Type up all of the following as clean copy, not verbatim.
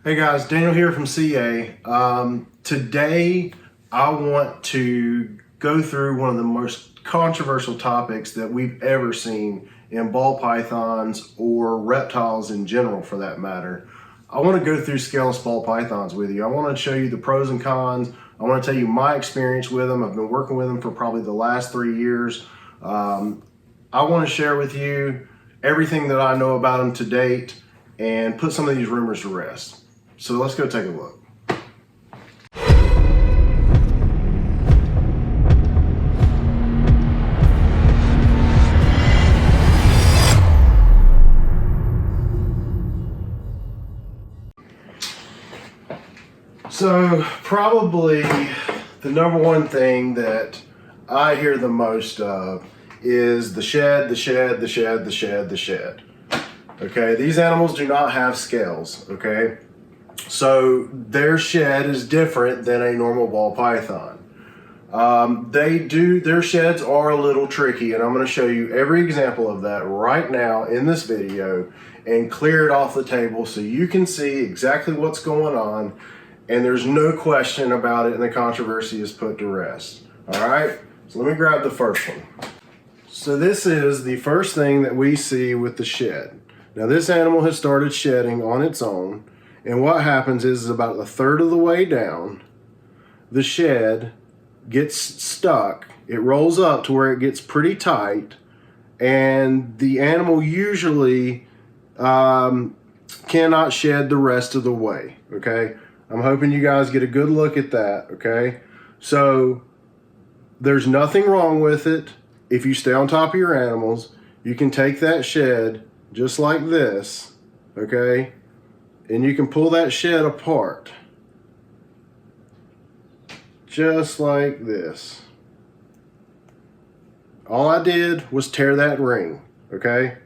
Hey guys, Daniel here from CA. Today I want to go through one of the most controversial topics that we've ever seen in ball pythons or reptiles in general for that matter. I want to go through scaleless ball pythons with you. I want to show you the pros and cons. I want to tell you my experience with them. I've been working with them for probably the last 3 years. I want to share with you everything that I know about them to date and put some of these rumors to rest. So let's go take a look. So probably the number one thing that I hear the most of is the shed. Okay, these animals do not have scales, okay? So their shed is different than a normal ball python. Their sheds are a little tricky, and I'm going to show you every example of that right now in this video and clear it off the table so you can see exactly what's going on and there's no question about it and the controversy is put to rest. All right, so let me grab the first one. So this is the first thing that we see with the shed. Now this animal has started shedding on its own, and what happens is about a third of the way down, the shed gets stuck. It rolls up to where it gets pretty tight, and the animal usually cannot shed the rest of the way, okay? I'm hoping you guys get a good look at that, okay? So there's nothing wrong with it. If you stay on top of your animals, you can take that shed just like this, okay? And you can pull that shed apart just like this. All I did was tear that ring, okay?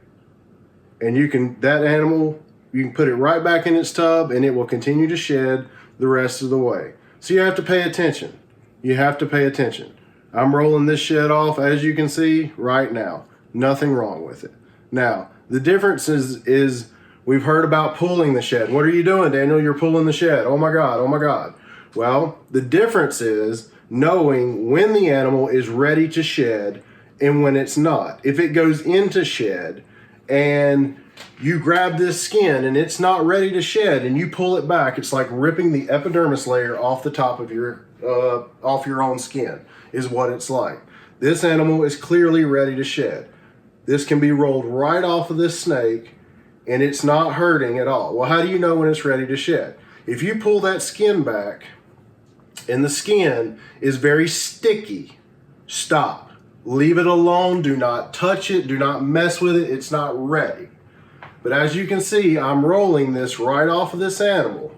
And that animal, you can put it right back in its tub and it will continue to shed the rest of the way. So you have to pay attention. You have to pay attention. I'm rolling this shed off, as you can see right now. Nothing wrong with it. Now, the difference is we've heard about pulling the shed. What are you doing, Daniel? You're pulling the shed. Oh my God, oh my God. Well, the difference is knowing when the animal is ready to shed and when it's not. If it goes into shed and you grab this skin and it's not ready to shed and you pull it back, it's like ripping the epidermis layer off the top of your own skin is what it's like. This animal is clearly ready to shed. This can be rolled right off of this snake and it's not hurting at all. Well, how do you know when it's ready to shed? If you pull that skin back and the skin is very sticky, stop. Leave it alone. Do not touch it. Do not mess with it. It's not ready. But as you can see, I'm rolling this right off of this animal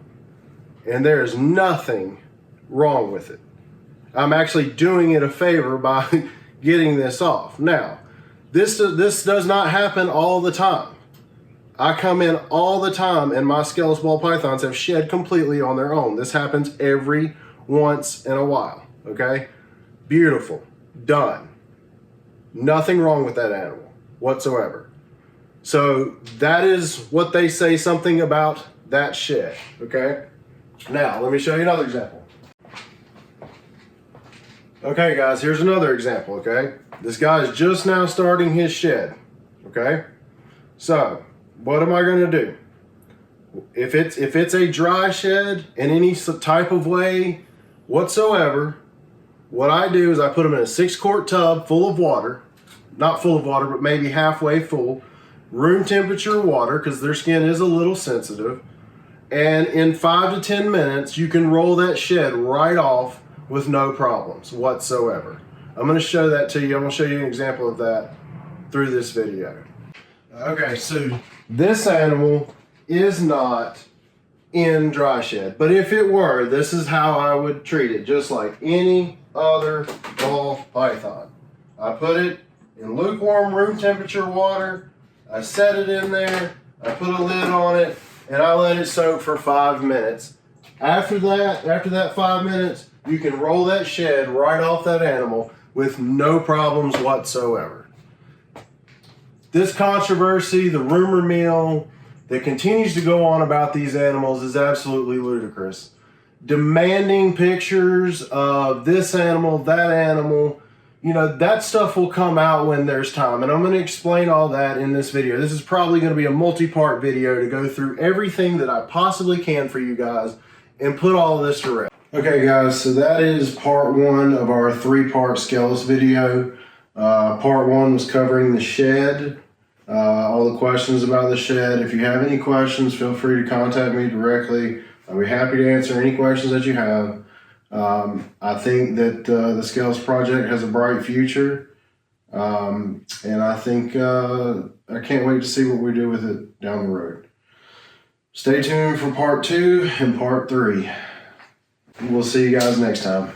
and there is nothing wrong with it. I'm actually doing it a favor by getting this off. Now, this does not happen all the time. I come in all the time and my scaleless ball pythons have shed completely on their own. This happens every once in a while, okay? Beautiful, done. Nothing wrong with that animal whatsoever. So that is what they say something about that shed, okay? Now, let me show you another example. Okay guys, here's another example, okay? This guy is just now starting his shed, okay? So, what am I gonna do? If it's a dry shed in any type of way whatsoever, what I do is I put them in a 6-quart tub full of water, not full of water, but maybe halfway full, room temperature water, because their skin is a little sensitive, and in 5 to 10 minutes, you can roll that shed right off with no problems whatsoever. I'm gonna show that to you. I'm gonna show you an example of that through this video. Okay, so this animal is not in dry shed, but if it were, this is how I would treat it, just like any other ball python. I put it in lukewarm room temperature water, I set it in there, I put a lid on it, and I let it soak for 5 minutes. After that 5 minutes, you can roll that shed right off that animal with no problems whatsoever. This controversy, the rumor mill, that continues to go on about these animals is absolutely ludicrous. Demanding pictures of this animal, that animal, you know, that stuff will come out when there's time. And I'm going to explain all that in this video. This is probably going to be a multi-part video to go through everything that I possibly can for you guys and put all of this to rest. Okay guys, so that is part one of our 3-part Scaleless video. Part one was covering the shed, all the questions about the shed. If you have any questions, feel free to contact me directly. I'll be happy to answer any questions that you have. I think that the Scaleless project has a bright future, and I think I can't wait to see what we do with it down the road. Stay tuned for part 2 and part 3. We'll see you guys next time.